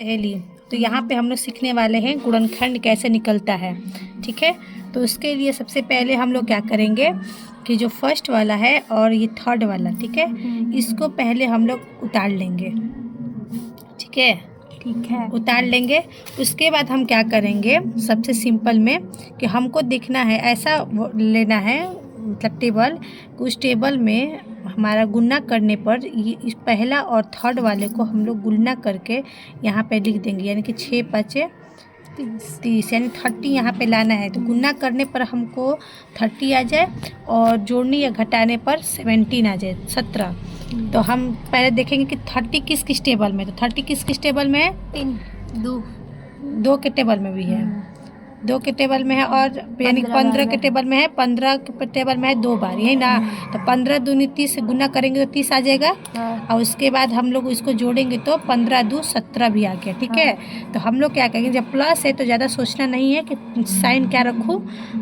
सहेली। तो यहाँ पे हम लोग सीखने वाले हैं गुणनखंड कैसे निकलता है। ठीक है, तो उसके लिए सबसे पहले हम लोग क्या करेंगे कि जो फर्स्ट वाला है और ये थर्ड वाला, ठीक है, इसको पहले हम लोग उतार लेंगे। ठीक है, ठीक है, उतार लेंगे। उसके बाद हम क्या करेंगे, सबसे सिंपल में कि हमको देखना है, ऐसा लेना है मतलब टेबल, उस टेबल में हमारा गुणा करने पर ये इस पहला और थर्ड वाले को हम लोग गुणा करके यहाँ पे लिख देंगे, यानी कि 6 5 30 यानी 30 यहाँ पे लाना है। तो गुणा करने पर हमको 30 आ जाए और जोड़ने या घटाने पर 17 आ जाए, 17। तो हम पहले देखेंगे कि 30 किस किस टेबल में, तो 30 किस किस टेबल में है, 3 2 2 के टेबल में भी है, 2 के टेबल में है, और यानी 15 के टेबल में है, 15 के टेबल में है 2 बार, यही ना। तो 15 दूनी 30 से गुना करेंगे तो 30 आ जाएगा। और उसके बाद हम लोग इसको जोड़ेंगे तो 15 2 17 भी आ गया। ठीक है, तो हम लोग क्या करेंगे, जब प्लस है तो ज़्यादा सोचना नहीं है कि साइन क्या रखूँ,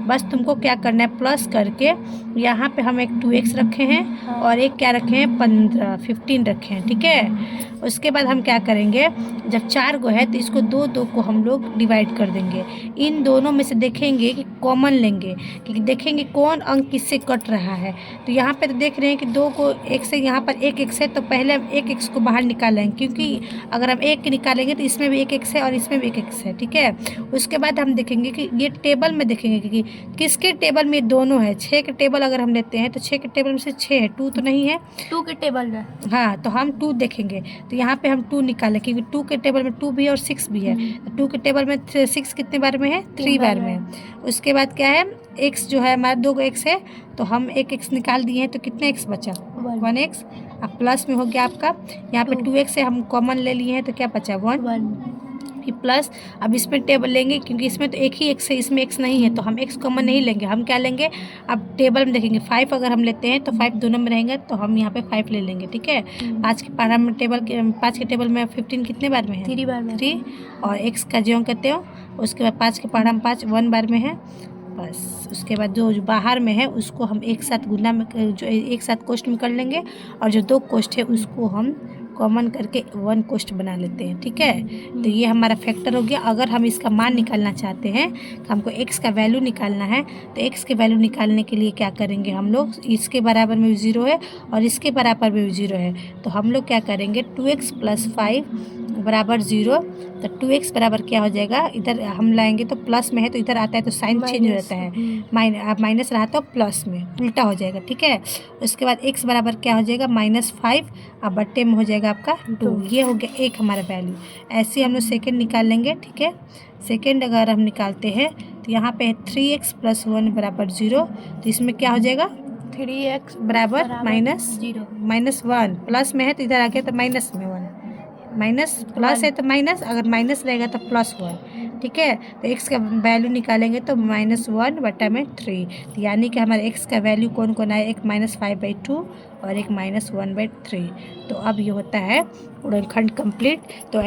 बस तुमको क्या करना है, प्लस करके यहाँ पे हम एक 2x रखे हैं और एक क्या रखे हैं, 15 रखे हैं। ठीक है, उसके बाद हम क्या करेंगे, जब 4 गो है तो इसको 2 2 को हम लोग डिवाइड कर देंगे। इन दोनों में से देखेंगे कि कॉमन लेंगे, कि देखेंगे कौन अंक किससे कट रहा है। तो यहाँ पे तो देख रहे हैं कि 2 को 1 से, यहाँ पर 1 1 है, तो पहले हम 1 1 को बाहर निकालेंगे, क्योंकि अगर हम 1 निकालेंगे तो इसमें भी 1 1 है और इसमें भी 1 1 है। ठीक है, उसके बाद हम देखेंगे कि ये टेबल में देखेंगे कि किसके टेबल में दोनों है। 6 के टेबल अगर हम लेते हैं तो 6 के टेबल में से 6 है, 2 तो नहीं है, 2 के टेबल में, हाँ, तो हम 2 देखेंगे। तो यहाँ पे हम 2 निकालें, क्योंकि 2 के टेबल में 2 भी है और 6 भी है। तो 2 के टेबल में 6 कितने बार में है, 3 बार में है। उसके बाद क्या है, x जो है हमारा 2 x है, तो हम 1 x निकाल दिए हैं, तो कितने x बचा, 1 x। अब प्लस में हो गया आपका, यहाँ पे 2 x है, हम कॉमन ले लिए हैं, तो क्या बचा, 1। फिर प्लस, अब इसमें टेबल लेंगे, क्योंकि इसमें तो एक ही x है, इसमें x नहीं है, तो हम x कॉमन नहीं लेंगे, हम क्या लेंगे, अब टेबल में देखेंगे 5 अगर हम लेते हैं तो 5 दोनों में रहेंगे, तो हम यहाँ पे 5 ले लेंगे। ठीक है, 5 के पढ़ा में टेबल के 5 के टेबल में 15 कितने बार में है, 3 बार में, 3, और x का ज्यों कहते हो। उसके बाद 5 के पढ़ा में 5 1 बार में है, बस। उसके बाद जो बाहर में है उसको हम एक साथ गुना में, जो एक साथ कोष्ठ में कर लेंगे, और जो 2 कोष्ठ है उसको हम कॉमन करके 1 कोष्ठ बना लेते हैं। ठीक है, तो ये हमारा फैक्टर हो गया। अगर हम इसका मान निकालना चाहते हैं तो हमको x का वैल्यू निकालना है, तो x के वैल्यू निकालने के लिए क्या करेंगे, हम लोग इसके बराबर में भी 0 है और इसके बराबर में भी 0 है, तो हम लोग क्या करेंगे, 2x + 5 बराबर 0। तो 2x बराबर क्या हो जाएगा, इधर हम लाएंगे तो प्लस में है, तो इधर आता है तो साइन चेंज हो जाता है, माइनस रहा तो प्लस में उल्टा हो जाएगा। ठीक है, उसके बाद x बराबर क्या हो जाएगा, -5, अब बट्टे में हो जाएगा आपका 2। ये हो गया एक हमारा वैल्यू। ऐसे हम लोग सेकेंड निकाल लेंगे। ठीक है, सेकेंड अगर हम निकालते हैं तो यहाँ पे 3x + 1 बराबर 0, तो इसमें क्या हो जाएगा, 3x बराबर -1, प्लस में है तो इधर आ गया तो माइनस में 1, माइनस प्लस है तो माइनस, अगर माइनस रहेगा तो +1। ठीक है, तो x का वैल्यू निकालेंगे तो -1/3, तो यानी कि हमारे x का वैल्यू कौन कौन आया, एक -5/2 और एक -1/3। तो अब ये होता है गुणनखंड कंप्लीट। तो